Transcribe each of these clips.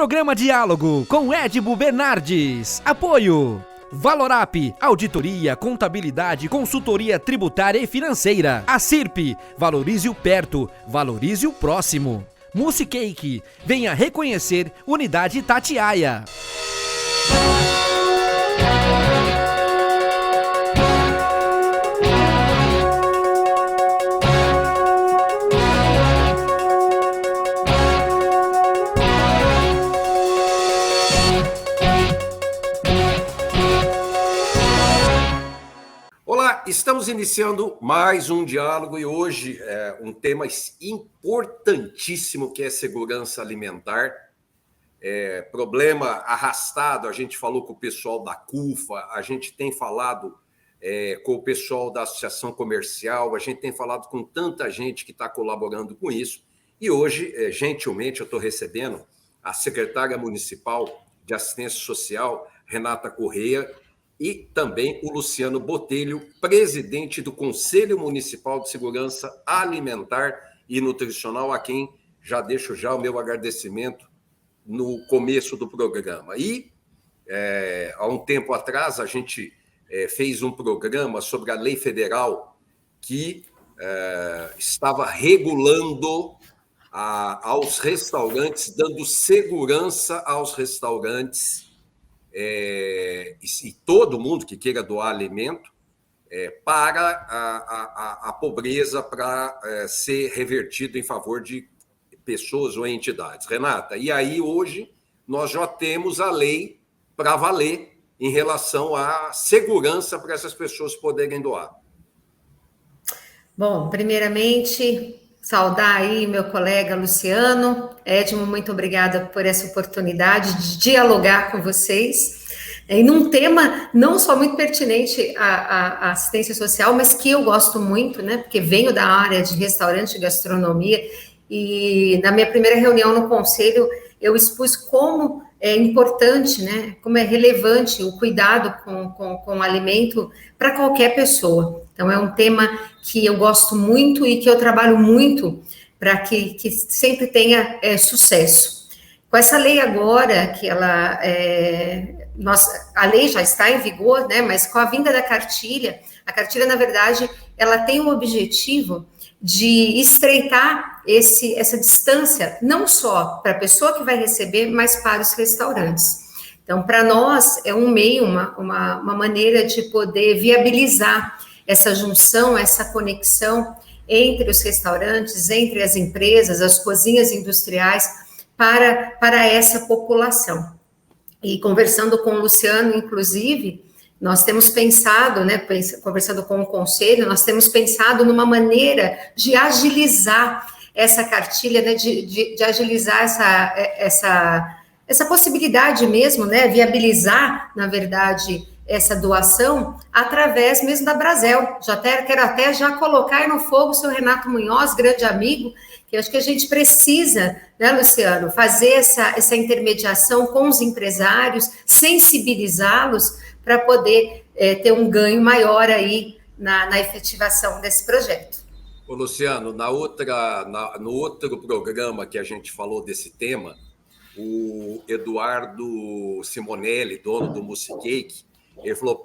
Programa Diálogo com Edmo Bernardes. Apoio Valorap, auditoria, contabilidade, consultoria tributária e financeira. A CIRP, valorize o perto, valorize o próximo. Musicake, venha reconhecer Unidade Itatiaia. Olá, estamos iniciando mais um diálogo e hoje é um tema importantíssimo que é segurança alimentar. Problema arrastado, a gente falou com o pessoal da CUFA, a gente tem falado com o pessoal da Associação Comercial, a gente tem falado com tanta gente que está colaborando com isso. E hoje, gentilmente, eu estou recebendo a secretária municipal de Assistência Social, Renata Correia, e também o Luciano Botelho, presidente do Conselho Municipal de Segurança Alimentar e Nutricional, a quem já deixo o meu agradecimento no começo do programa. E, há um tempo atrás, a gente fez um programa sobre a lei federal que estava regulando aos restaurantes, dando segurança aos restaurantes, e todo mundo que queira doar alimento para a pobreza, para ser revertido em favor de pessoas ou entidades. Renata, e aí hoje nós já temos a lei para valer em relação à segurança para essas pessoas poderem doar. Bom, primeiramente, saudar aí meu colega Luciano. Edmo, muito obrigada por essa oportunidade de dialogar com vocês. E num tema não só muito pertinente à assistência social, mas que eu gosto muito, né? Porque venho da área de restaurante e gastronomia, e na minha primeira reunião no conselho, eu expus como é importante, né? Como é relevante o cuidado com o alimento para qualquer pessoa. Então, é um tema que eu gosto muito e que eu trabalho muito para que sempre tenha sucesso. Com essa lei agora, que ela... a lei já está em vigor, né? Mas com a vinda da cartilha, a cartilha, na verdade, ela tem o objetivo de estreitar essa distância, não só para a pessoa que vai receber, mas para os restaurantes. Então, para nós, é um meio, uma maneira de poder viabilizar essa junção, essa conexão entre os restaurantes, entre as empresas, as cozinhas industriais, para essa população. E conversando com o Luciano, inclusive, nós temos pensado, né, conversando com o Conselho, nós temos pensado numa maneira de agilizar essa cartilha, né, de agilizar essa possibilidade mesmo, né, viabilizar, na verdade, essa doação através mesmo da Brasel. Quero até já colocar no fogo o seu Renato Munhoz, grande amigo, que eu acho que a gente precisa, né, Luciano, fazer essa intermediação com os empresários, sensibilizá-los para poder ter um ganho maior aí na efetivação desse projeto. Ô, Luciano, no outro programa que a gente falou desse tema, o Eduardo Simonelli, dono do Musicake, ele falou,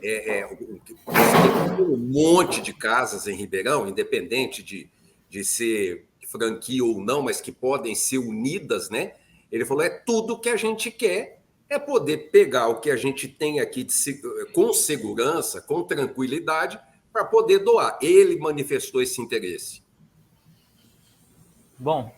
tem um monte de casas em Ribeirão, independente de ser franquia ou não, mas que podem ser unidas, né? Ele falou, tudo que a gente quer é poder pegar o que a gente tem aqui com segurança, com tranquilidade, para poder doar. Ele manifestou esse interesse. Bom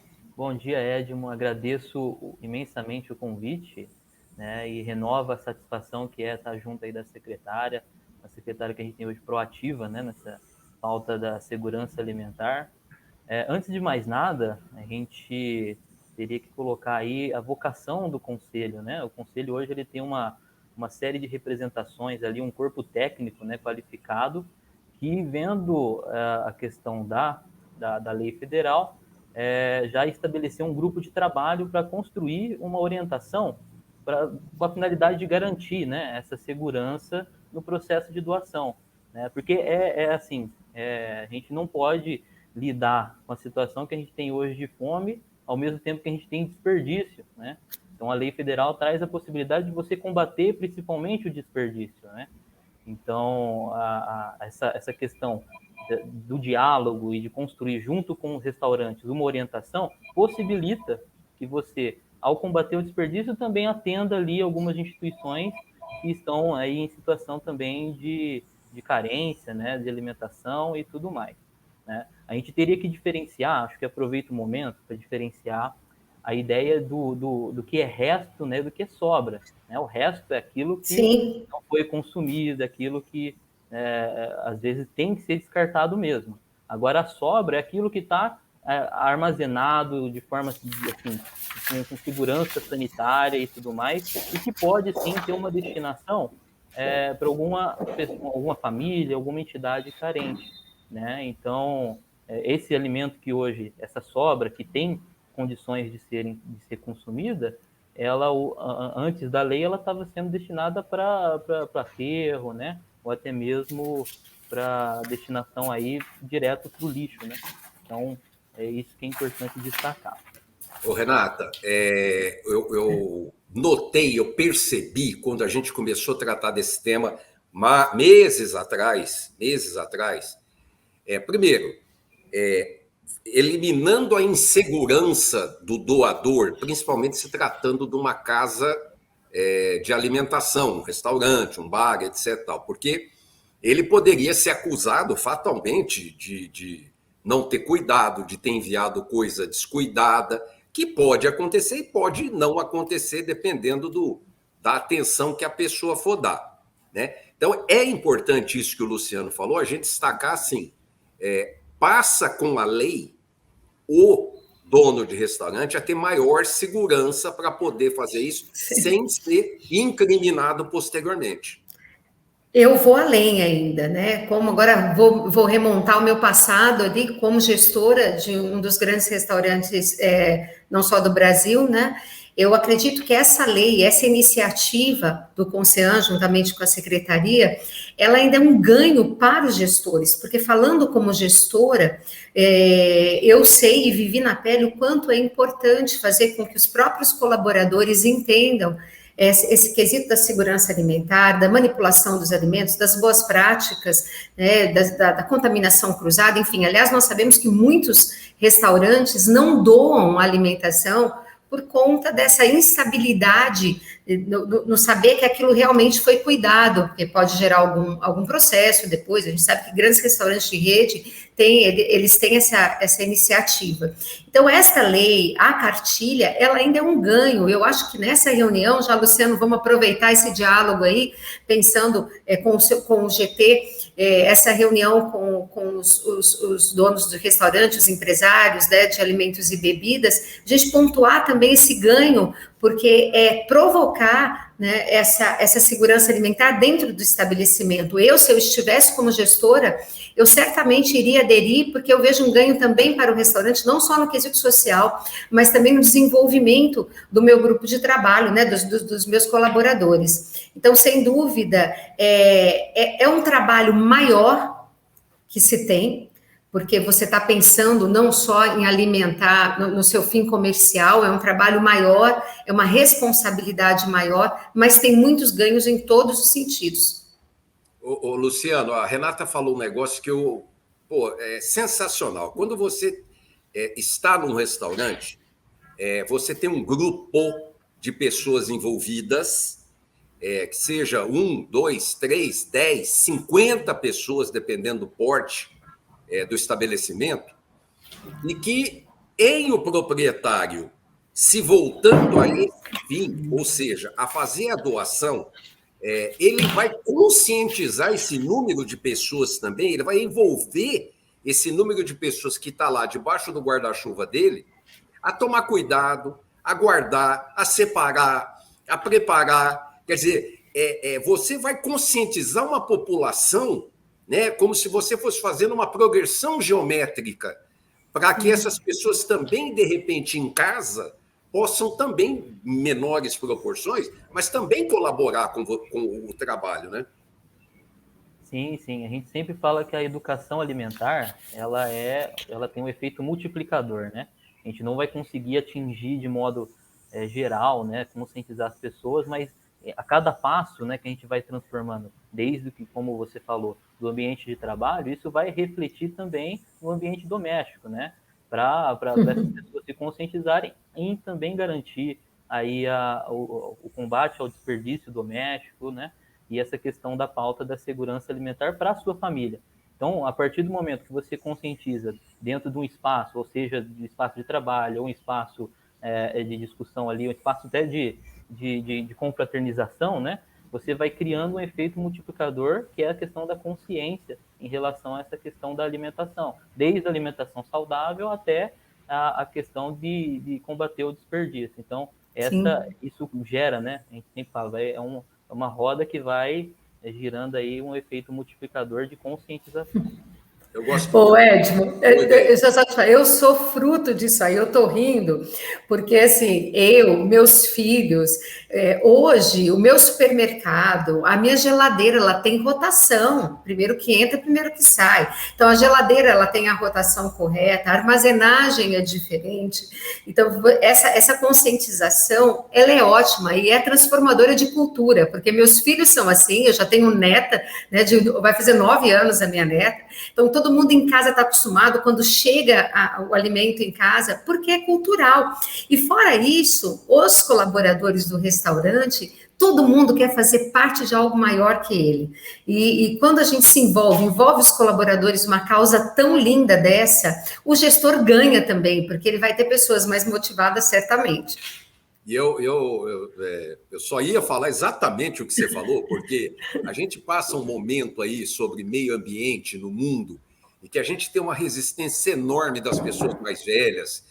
dia, Edmo. Agradeço imensamente o convite, né, e renova a satisfação que é estar junto aí da secretária, a secretária que a gente tem hoje proativa, né, nessa pauta da segurança alimentar. Antes de mais nada, a gente teria que colocar aí a vocação do Conselho, né? O Conselho hoje ele tem uma série de representações ali, um corpo técnico, né, qualificado, que vendo a questão da lei federal, já estabeleceu um grupo de trabalho para construir uma orientação com a finalidade de garantir, né, essa segurança no processo de doação, né? Porque assim, a gente não pode lidar com a situação que a gente tem hoje de fome, ao mesmo tempo que a gente tem desperdício, né? Então, a lei federal traz a possibilidade de você combater principalmente o desperdício, né? Então, essa questão do diálogo e de construir junto com os restaurantes uma orientação possibilita que você, ao combater o desperdício, também atenda ali algumas instituições que estão aí em situação também de carência, né, de alimentação e tudo mais, né? A gente teria que diferenciar, acho que aproveito o momento para diferenciar a ideia do que é resto, né, do que é sobra, né? O resto é aquilo que Sim. não foi consumido, aquilo que às vezes tem que ser descartado mesmo. Agora, a sobra é aquilo que está armazenado de forma assim, com segurança sanitária e tudo mais, e que pode sim ter uma destinação para alguma família, alguma entidade carente, né? Então, esse alimento que hoje, essa sobra que tem condições de ser consumida, ela antes da lei ela estava sendo destinada para aterro, né? Ou até mesmo para destinação aí direto para o lixo, né? Então, é isso que é importante destacar. Ô, Renata, eu notei, eu percebi, quando a gente começou a tratar desse tema meses atrás, primeiro, eliminando a insegurança do doador, principalmente se tratando de uma casa de alimentação, um restaurante, um bar, etc. Porque ele poderia ser acusado fatalmente de não ter cuidado, de ter enviado coisa descuidada, que pode acontecer e pode não acontecer, dependendo da atenção que a pessoa for dar, né? Então, é importante isso que o Luciano falou, a gente destacar assim, passa com a lei o dono de restaurante a ter maior segurança para poder fazer isso sem ser incriminado posteriormente. Eu vou além ainda, né? Como agora vou remontar o meu passado ali como gestora de um dos grandes restaurantes, não só do Brasil, né? Eu acredito que essa lei, essa iniciativa do Concean, juntamente com a secretaria, ela ainda é um ganho para os gestores, porque falando como gestora, eu sei e vivi na pele o quanto é importante fazer com que os próprios colaboradores entendam esse quesito da segurança alimentar, da manipulação dos alimentos, das boas práticas, né, da contaminação cruzada, enfim. Aliás, nós sabemos que muitos restaurantes não doam alimentação por conta dessa instabilidade no saber que aquilo realmente foi cuidado, porque pode gerar algum processo depois. A gente sabe que grandes restaurantes de rede eles têm essa iniciativa. Então, esta lei, a cartilha, ela ainda é um ganho. Eu acho que nessa reunião, já, Luciano, vamos aproveitar esse diálogo aí, pensando com o GT, essa reunião com os donos do restaurante, os empresários, né, de alimentos e bebidas, a gente pontuar também esse ganho, porque provocar, né, essa segurança alimentar dentro do estabelecimento. Se eu estivesse como gestora, eu certamente iria aderir, porque eu vejo um ganho também para o restaurante, não só no quesito social, mas também no desenvolvimento do meu grupo de trabalho, né, dos meus colaboradores. Então, sem dúvida, é um trabalho maior que se tem, porque você está pensando não só em alimentar no seu fim comercial, é um trabalho maior, é uma responsabilidade maior, mas tem muitos ganhos em todos os sentidos. Ô, Luciano, a Renata falou um negócio que é sensacional. Quando você está num restaurante, você tem um grupo de pessoas envolvidas, que seja 1, 2, 3, 10, 50 pessoas, dependendo do porte do estabelecimento, e que o proprietário se voltando a esse fim, ou seja, a fazer a doação, ele vai conscientizar esse número de pessoas também, ele vai envolver esse número de pessoas que está lá debaixo do guarda-chuva dele, a tomar cuidado, a guardar, a separar, a preparar. Quer dizer, você vai conscientizar uma população, né, como se você fosse fazendo uma progressão geométrica, para que essas pessoas também, de repente, em casa, possam também, em menores proporções, mas também colaborar com o trabalho, né? Sim, sim. A gente sempre fala que a educação alimentar, ela tem um efeito multiplicador, né? A gente não vai conseguir atingir de modo geral, né, conscientizar as pessoas, mas a cada passo, né, que a gente vai transformando, desde que, como você falou, do ambiente de trabalho, isso vai refletir também no ambiente doméstico, né, para essas pessoas se conscientizarem em também garantir aí o combate ao desperdício doméstico, né, e essa questão da pauta da segurança alimentar para a sua família. Então, a partir do momento que você conscientiza dentro de um espaço, ou seja, de espaço de trabalho, ou um espaço de discussão ali, um espaço até de confraternização, né? Você vai criando um efeito multiplicador, que é a questão da consciência em relação a essa questão da alimentação, desde a alimentação saudável até a questão de combater o desperdício. Então, isso gera, né? A gente sempre fala, é uma roda que vai girando aí um efeito multiplicador de conscientização. Eu gosto. Edmo, eu sou fruto disso aí, eu estou rindo, porque assim, meus filhos, hoje, o meu supermercado, a minha geladeira, ela tem rotação, primeiro que entra, primeiro que sai. Então, a geladeira, ela tem a rotação correta, a armazenagem é diferente. Então, essa conscientização, ela é ótima e é transformadora de cultura, porque meus filhos são assim, eu já tenho neta, né, vai fazer 9 anos a minha neta, então todo mundo em casa está acostumado quando chega o alimento em casa, porque é cultural. E fora isso, os colaboradores do restaurante, todo mundo quer fazer parte de algo maior que ele. E quando a gente se envolve os colaboradores numa causa tão linda dessa, o gestor ganha também, porque ele vai ter pessoas mais motivadas certamente. E eu só ia falar exatamente o que você falou, porque a gente passa um momento aí sobre meio ambiente no mundo e que a gente tem uma resistência enorme das pessoas mais velhas,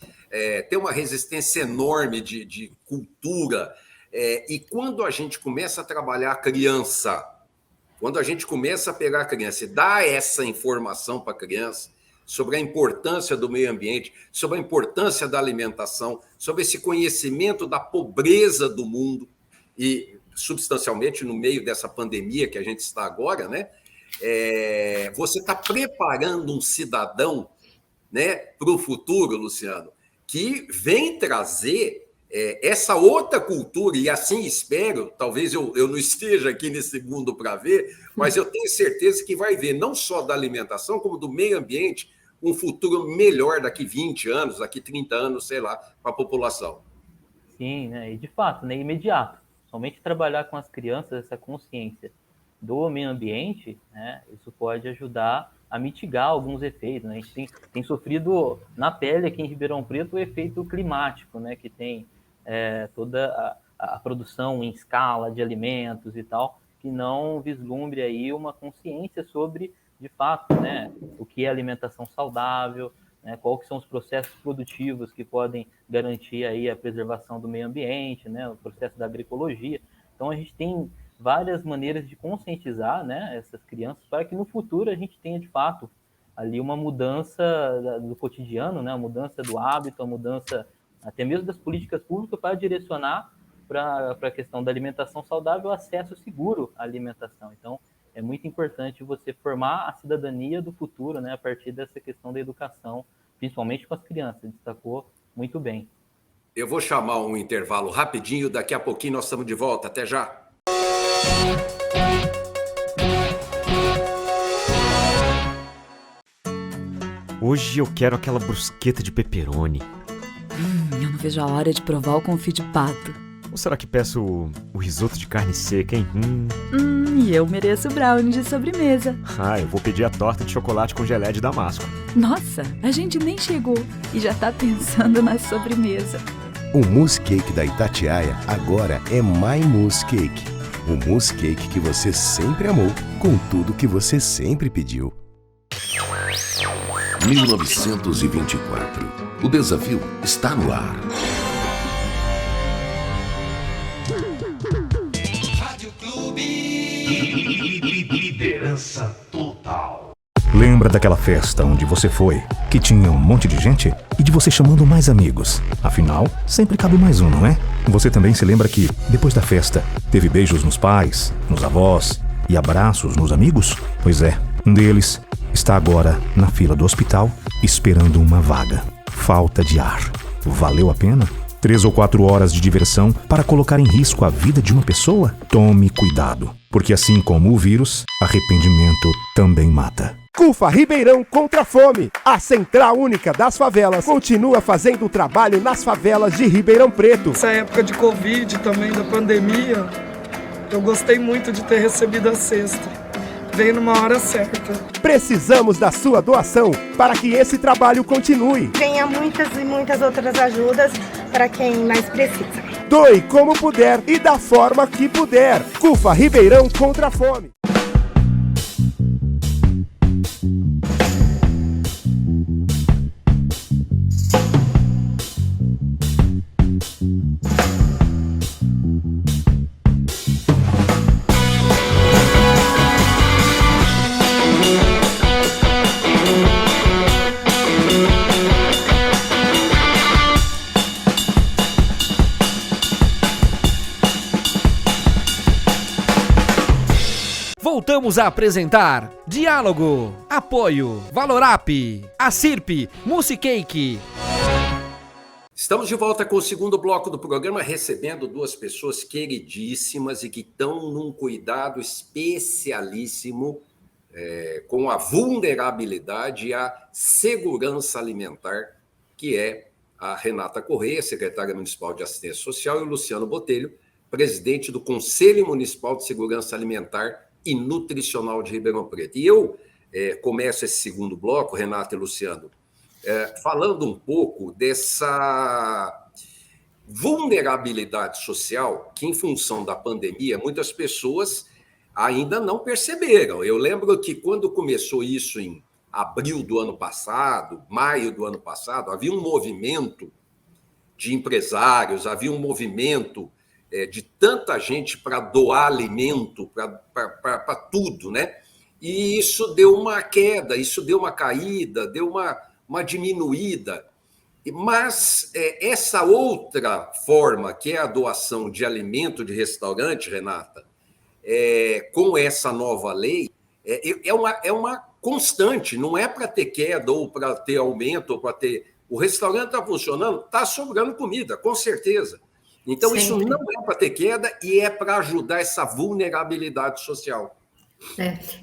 tem uma resistência enorme de cultura. E quando a gente começa a trabalhar a criança, quando a gente começa a pegar a criança e dar essa informação para a criança sobre a importância do meio ambiente, sobre a importância da alimentação, sobre esse conhecimento da pobreza do mundo, e substancialmente no meio dessa pandemia que a gente está agora, né? Você está preparando um cidadão, né, para o futuro, Luciano, que vem trazer essa outra cultura, e assim espero, talvez eu não esteja aqui nesse mundo para ver, mas eu tenho certeza que vai ver não só da alimentação, como do meio ambiente, um futuro melhor daqui 20 anos, daqui 30 anos, sei lá, para a população. Sim, né? E de fato, né, imediato. Somente trabalhar com as crianças essa consciência do meio ambiente, né, isso pode ajudar a mitigar alguns efeitos, né? A gente tem sofrido na pele aqui em Ribeirão Preto o efeito climático, né, que tem toda a produção em escala de alimentos e tal, que não vislumbre aí uma consciência sobre, de fato, né, o que é alimentação saudável, né, quais são os processos produtivos que podem garantir aí a preservação do meio ambiente, né, o processo da agroecologia. Então, a gente tem várias maneiras de conscientizar, né, essas crianças para que no futuro a gente tenha, de fato, ali uma mudança do cotidiano, né, a mudança do hábito, a mudança até mesmo das políticas públicas para direcionar para a questão da alimentação saudável, acesso seguro à alimentação. Então, é muito importante você formar a cidadania do futuro, né, a partir dessa questão da educação, principalmente com as crianças. Destacou muito bem. Eu vou chamar um intervalo rapidinho, daqui a pouquinho nós estamos de volta. Até já! Hoje eu quero aquela brusqueta de pepperoni. Eu não vejo a hora de provar o confit de pato. Ou será que peço o risoto de carne seca, hein? E eu mereço brownie de sobremesa. Eu vou pedir a torta de chocolate com gelé de damasco. Nossa, a gente nem chegou e já tá pensando na sobremesa. O mousse cake da Itatiaia agora é My Mousse Cake. O mousse cake que você sempre amou, com tudo que você sempre pediu. 1924. O desafio está no ar. Rádio Clube. Liderança total. Lembra daquela festa onde você foi, que tinha um monte de gente e de você chamando mais amigos? Afinal, sempre cabe mais um, não é? Você também se lembra que, depois da festa, teve beijos nos pais, nos avós e abraços nos amigos? Pois é, um deles está agora na fila do hospital esperando uma vaga. Falta de ar. Valeu a pena? 3 ou 4 horas de diversão para colocar em risco a vida de uma pessoa? Tome cuidado, porque assim como o vírus, arrependimento também mata. CUFA Ribeirão contra a fome. A Central Única das Favelas continua fazendo o trabalho nas favelas de Ribeirão Preto. Essa época de Covid também, da pandemia, eu gostei muito de ter recebido a cesta. Veio numa hora certa. Precisamos da sua doação para que esse trabalho continue. Tenha muitas e muitas outras ajudas para quem mais precisa. Doe como puder e da forma que puder. CUFA Ribeirão contra a fome. Voltamos a apresentar Diálogo, Apoio, Valorap, Acirp, Musicake. Estamos de volta com o segundo bloco do programa, recebendo duas pessoas queridíssimas e que estão num cuidado especialíssimo com a vulnerabilidade e a segurança alimentar, que é a Renata Correia, secretária municipal de Assistência Social, e o Luciano Botelho, presidente do Conselho Municipal de Segurança Alimentar e Nutricional de Ribeirão Preto. E eu começo esse segundo bloco, Renata e Luciano, falando um pouco dessa vulnerabilidade social que, em função da pandemia, muitas pessoas ainda não perceberam. Eu lembro que quando começou isso em abril do ano passado, maio do ano passado, havia um movimento de empresários, havia um movimento de tanta gente para doar alimento, para tudo, né? E isso deu uma queda, isso deu uma caída, deu uma diminuída. Mas essa outra forma, que é a doação de alimento de restaurante, Renata, com essa nova lei, é uma constante, não é para ter queda ou para ter aumento, ou para ter... O restaurante está funcionando, está sobrando comida, com certeza. Então, sempre. Isso não é para ter queda e é para ajudar essa vulnerabilidade social.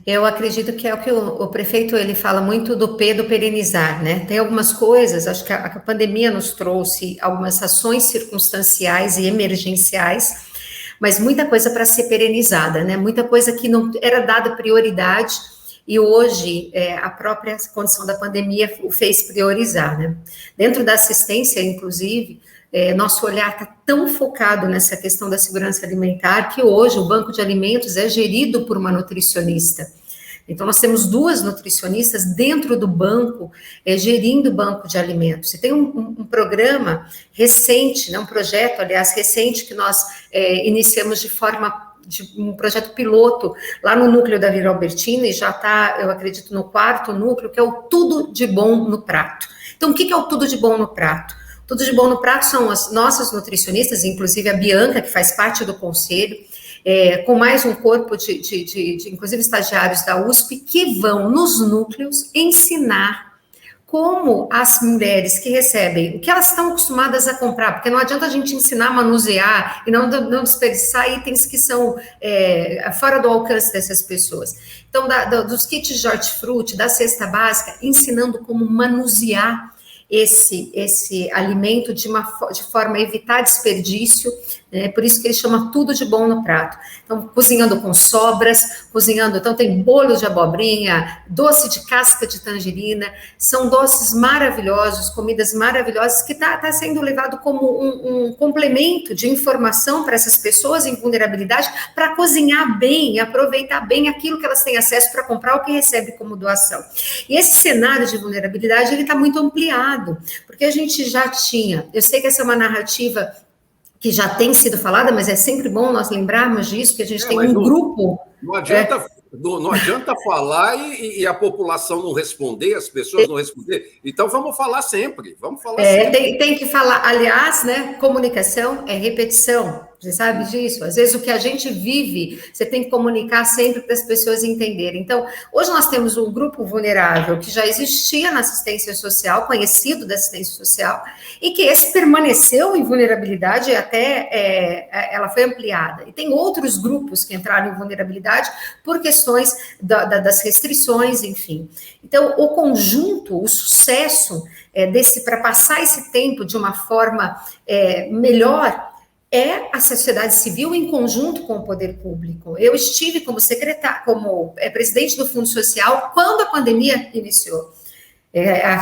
Eu acredito que é o que o prefeito ele fala muito do perenizar, né? Tem algumas coisas, acho que a pandemia nos trouxe algumas ações circunstanciais e emergenciais, mas muita coisa para ser perenizada, né? Muita coisa que não era dada prioridade e hoje a própria condição da pandemia o fez priorizar, né? Dentro da assistência, inclusive, nosso olhar está tão focado nessa questão da segurança alimentar que hoje o banco de alimentos é gerido por uma nutricionista. Então, nós temos 2 nutricionistas dentro do banco, gerindo o banco de alimentos. E tem um programa recente, né, um projeto, aliás, recente, que nós iniciamos de um projeto piloto lá no núcleo da Vila Albertina, e já está, eu acredito, no 4º núcleo, que é o Tudo de Bom no Prato. Então, o que é o Tudo de Bom no Prato? Tudo de Bom no Prato são as nossas nutricionistas, inclusive a Bianca, que faz parte do conselho, com mais um corpo de inclusive estagiários da USP, que vão nos núcleos ensinar como as mulheres que recebem, o que elas estão acostumadas a comprar, porque não adianta a gente ensinar a manusear e não desperdiçar itens que são fora do alcance dessas pessoas. Então, dos kits de hortifruti, da cesta básica, ensinando como manusear esse alimento de forma a evitar desperdício, né? Por isso que ele chama Tudo de Bom no Prato. Então, cozinhando com sobras, então tem bolo de abobrinha, doce de casca de tangerina, são doces maravilhosos, comidas maravilhosas, que tá sendo levado como um complemento de informação para essas pessoas em vulnerabilidade, para cozinhar bem e aproveitar bem aquilo que elas têm acesso para comprar, o que recebe como doação. E esse cenário de vulnerabilidade, ele está muito ampliado, porque a gente já tinha, eu sei que essa é uma narrativa que já tem sido falada, mas é sempre bom nós lembrarmos disso, que a gente tem um grupo... Não adianta falar e a população não responder, as pessoas não responder. Então, vamos falar sempre, sempre. Tem que falar, aliás, né, comunicação é repetição. Você sabe disso? Às vezes o que a gente vive, você tem que comunicar sempre para as pessoas entenderem. Então, hoje nós temos um grupo vulnerável que já existia na assistência social, conhecido da assistência social, e que esse permaneceu em vulnerabilidade e até ela foi ampliada. E tem outros grupos que entraram em vulnerabilidade por questões das restrições, enfim. Então, o conjunto, o sucesso para passar esse tempo de uma forma melhor, é a sociedade civil em conjunto com o poder público. Eu estive como presidente do Fundo Social quando a pandemia iniciou.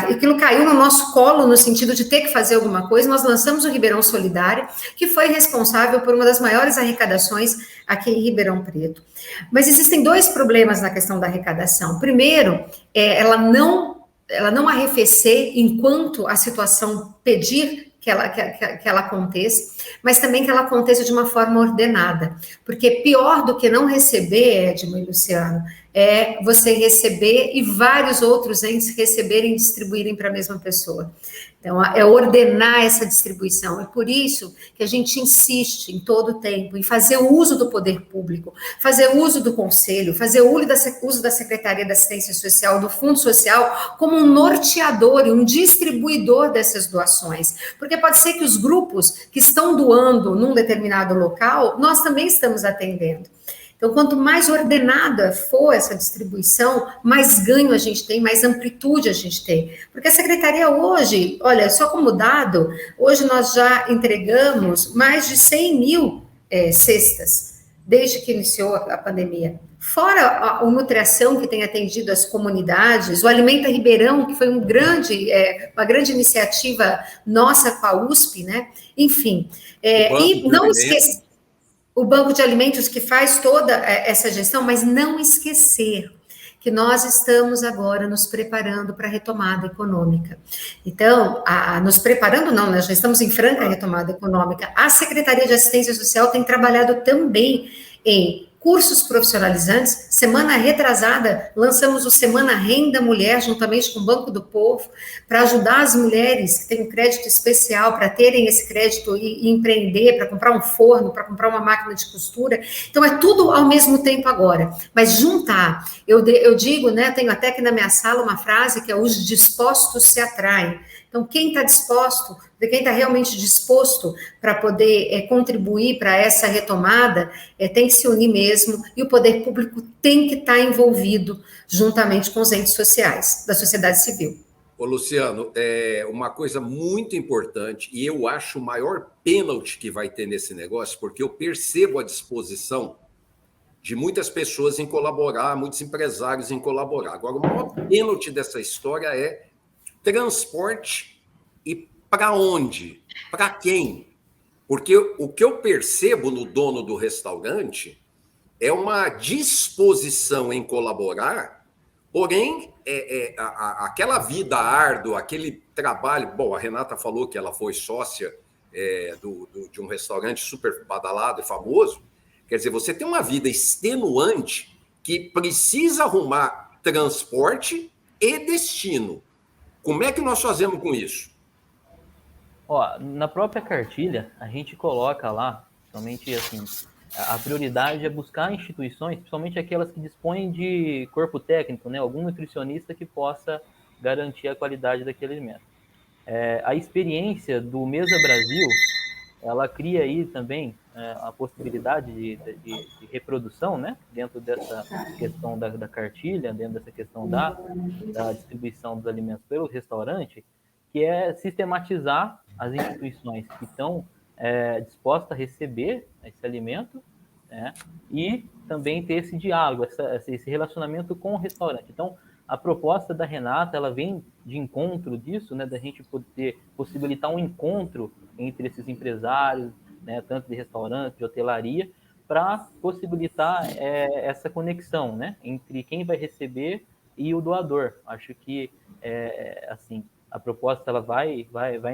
Aquilo caiu no nosso colo no sentido de ter que fazer alguma coisa. Nós lançamos o Ribeirão Solidário, que foi responsável por uma das maiores arrecadações aqui em Ribeirão Preto. Mas existem dois problemas na questão da arrecadação. Primeiro, ela não arrefecer enquanto a situação pedir que ela aconteça, mas também que ela aconteça de uma forma ordenada. Porque pior do que não receber, Edmo e Luciano, é você receber e vários outros entes receberem e distribuírem para a mesma pessoa. Então, é ordenar essa distribuição. É por isso que a gente insiste em todo o tempo em fazer o uso do poder público, fazer uso do conselho, fazer uso da Secretaria da Assistência Social, do Fundo Social, como um norteador e um distribuidor dessas doações. Porque pode ser que os grupos que estão doando num determinado local, nós também estamos atendendo. Então, quanto mais ordenada for essa distribuição, mais ganho a gente tem, mais amplitude a gente tem. Porque a Secretaria hoje, olha, só como dado, hoje nós já entregamos mais de 100 mil cestas, desde que iniciou a pandemia. Fora a nutrição que tem atendido as comunidades, o Alimenta Ribeirão, que foi uma grande iniciativa nossa com a USP, né? Enfim, e não esquecer o banco de alimentos que faz toda essa gestão, mas não esquecer que nós estamos agora nos preparando para a retomada econômica. Então, nos preparando não, nós já estamos em franca retomada econômica. A Secretaria de Assistência Social tem trabalhado também em cursos profissionalizantes. Semana retrasada, lançamos o Semana Renda Mulher, juntamente com o Banco do Povo, para ajudar as mulheres que têm um crédito especial, para terem esse crédito e empreender, para comprar um forno, para comprar uma máquina de costura. Então, é tudo ao mesmo tempo agora. Mas juntar, eu digo, né, tenho até aqui na minha sala uma frase que é: os dispostos se atraem. Então, quem está disposto, quem está realmente disposto para poder contribuir para essa retomada, tem que se unir mesmo, e o poder público tem que estar envolvido juntamente com os entes sociais, da sociedade civil. Ô, Luciano, uma coisa muito importante, e eu acho o maior pênalti que vai ter nesse negócio, porque eu percebo a disposição de muitas pessoas em colaborar, muitos empresários em colaborar. Agora, o maior pênalti dessa história é transporte. E para onde? Para quem? Porque o que eu percebo no dono do restaurante é uma disposição em colaborar, porém, aquela vida árdua, aquele trabalho... Bom, a Renata falou que ela foi sócia de um restaurante super badalado e famoso. Quer dizer, você tem uma vida extenuante que precisa arrumar transporte e destino. Como é que nós fazemos com isso? Na própria cartilha, a gente coloca lá, somente assim, a prioridade é buscar instituições, principalmente aquelas que dispõem de corpo técnico, né? Algum nutricionista que possa garantir a qualidade daquele alimento. A experiência do Mesa Brasil, ela cria aí também a possibilidade de reprodução, né? Dentro dessa questão da cartilha, dentro dessa questão da distribuição dos alimentos pelo restaurante, que é sistematizar as instituições que estão dispostas a receber esse alimento, né? E também ter esse diálogo, esse relacionamento com o restaurante. Então, a proposta da Renata, ela vem de encontro disso, né? Da gente poder possibilitar um encontro entre esses empresários, né? Tanto de restaurante, de hotelaria, para possibilitar essa conexão, né? Entre quem vai receber e o doador. Acho que, assim, a proposta ela vai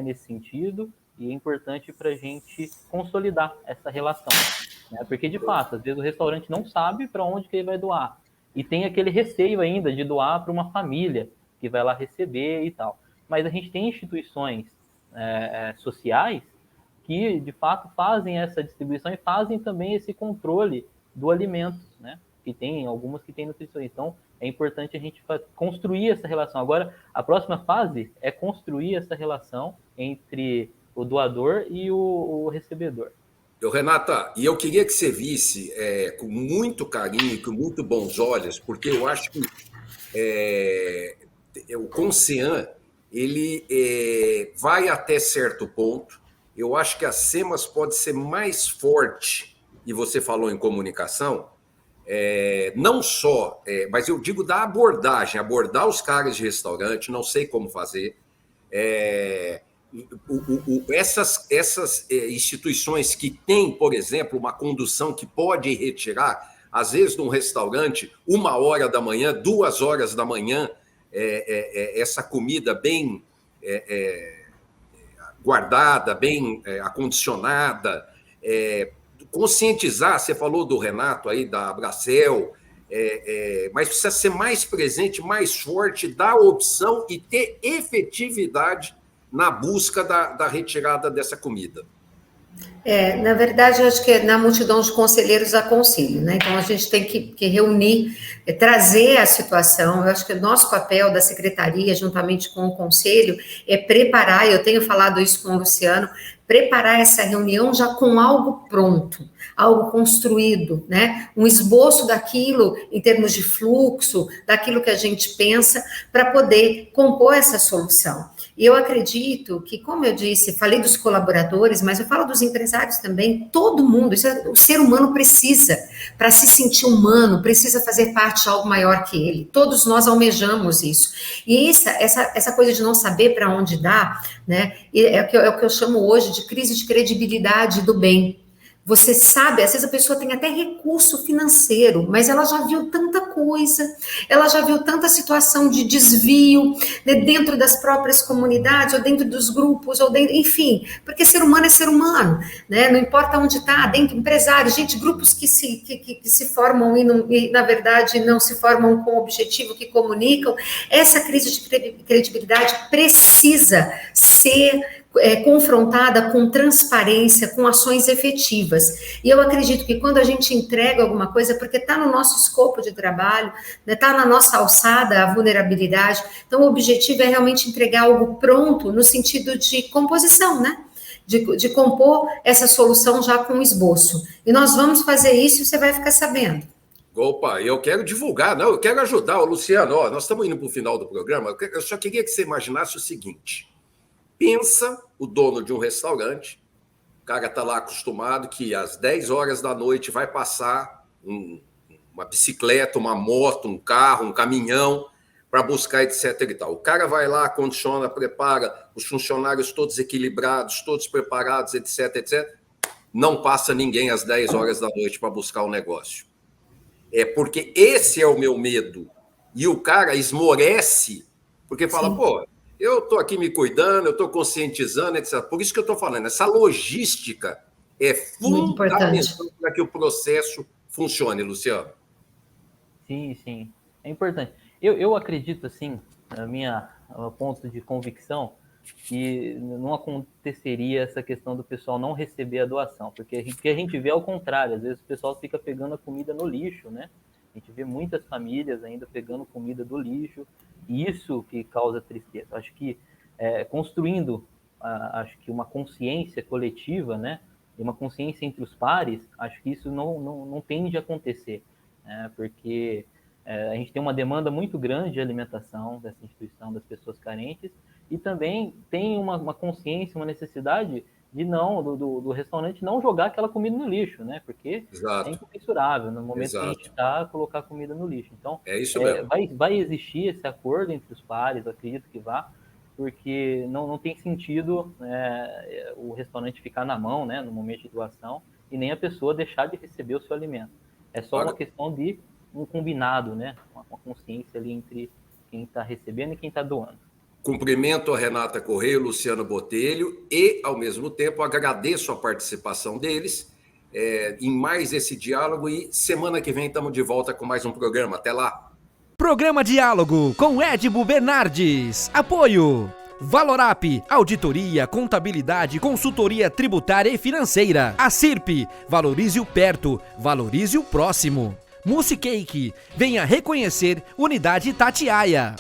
nesse sentido, e é importante para a gente consolidar essa relação, né? Porque, de fato, às vezes o restaurante não sabe para onde que ele vai doar, e tem aquele receio ainda de doar para uma família que vai lá receber e tal. Mas a gente tem instituições sociais que, de fato, fazem essa distribuição e fazem também esse controle do alimento, né? Que tem algumas que têm nutrição. Então, é importante a gente construir essa relação. Agora, a próxima fase é construir essa relação entre o doador e o recebedor. Renata, e eu queria que você visse com muito carinho e com muito bons olhos, porque eu acho que o CONSEAN, ele vai até certo ponto. Eu acho que a SEMAS pode ser mais forte, e você falou em comunicação, não só, mas eu digo da abordagem, abordar os caras de restaurante, não sei como fazer. Essas instituições que têm, por exemplo, uma condução que pode retirar, às vezes, de um restaurante, 1h da manhã, 2h da manhã, essa comida bem guardada, bem acondicionada, conscientizar, você falou do Renato aí, da Abracel, mas precisa ser mais presente, mais forte, dar opção e ter efetividade na busca da retirada dessa comida. Na verdade, eu acho que na multidão de conselheiros há conselho, né? Então, a gente tem que reunir, trazer a situação. Eu acho que o nosso papel da secretaria, juntamente com o conselho, é preparar, eu tenho falado isso com o Luciano, preparar essa reunião já com algo pronto, algo construído, né? Um esboço daquilo em termos de fluxo, daquilo que a gente pensa, para poder compor essa solução. E eu acredito que, como eu disse, falei dos colaboradores, mas eu falo dos empresários também, todo mundo, o ser humano precisa, para se sentir humano, precisa fazer parte de algo maior que ele. Todos nós almejamos isso. E essa coisa de não saber para onde dá, né, é o que eu chamo hoje de crise de credibilidade do bem. Você sabe, às vezes a pessoa tem até recurso financeiro, mas ela já viu tanta coisa, ela já viu tanta situação de desvio, né, dentro das próprias comunidades, ou dentro dos grupos, ou dentro, enfim, porque ser humano é ser humano, né? Não importa onde está, dentro, empresários, grupos que se formam e, na verdade, não se formam com o objetivo, que comunicam. Essa crise de credibilidade precisa ser confrontada com transparência, com ações efetivas. E eu acredito que quando a gente entrega alguma coisa, porque está no nosso escopo de trabalho, está na nossa alçada a vulnerabilidade, então o objetivo é realmente entregar algo pronto no sentido de composição, né? De compor essa solução já com esboço. E nós vamos fazer isso e você vai ficar sabendo. Opa, eu quero divulgar, não, eu quero ajudar o Luciano. Nós estamos indo para o final do programa, eu só queria que você imaginasse o seguinte. Pensa o dono de um restaurante, o cara está lá acostumado que às 10h da noite vai passar uma bicicleta, uma moto, um carro, um caminhão para buscar etc e tal. O cara vai lá, condiciona, prepara, os funcionários todos equilibrados, todos preparados, etc, etc. Não passa ninguém às 10h da noite para buscar o negócio. Porque esse é o meu medo. E o cara esmorece, porque fala, pô, eu estou aqui me cuidando, eu estou conscientizando, etc. Por isso que eu estou falando, essa logística é fundamental para que o processo funcione, Luciano. Sim, é importante. Eu acredito, assim, meu ponto de convicção, que não aconteceria essa questão do pessoal não receber a doação, porque a gente vê ao contrário, às vezes o pessoal fica pegando a comida no lixo, né? A gente vê muitas famílias ainda pegando comida do lixo, e isso que causa tristeza. Acho que construindo uma consciência coletiva, né, e uma consciência entre os pares, acho que isso não tende a acontecer, né, porque a gente tem uma demanda muito grande de alimentação dessa instituição, das pessoas carentes, e também tem uma consciência, uma necessidade do restaurante não jogar aquela comida no lixo, né? Porque é incomensurável no momento que a gente está colocar comida no lixo. Então, isso mesmo. Vai existir esse acordo entre os pares, acredito que vá, porque não tem sentido o restaurante ficar na mão, né, no momento de doação, e nem a pessoa deixar de receber o seu alimento. É só uma questão de um combinado, né? Uma consciência ali entre quem está recebendo e quem está doando. Cumprimento a Renata Correia e o Luciano Botelho e, ao mesmo tempo, agradeço a participação deles em mais esse diálogo e semana que vem estamos de volta com mais um programa. Até lá! Programa Diálogo com Edmo Bernardes. Apoio Valorap, auditoria, contabilidade, consultoria tributária e financeira. A CIRP, valorize o perto, valorize o próximo. Musicake, venha reconhecer Unidade Itatiaia.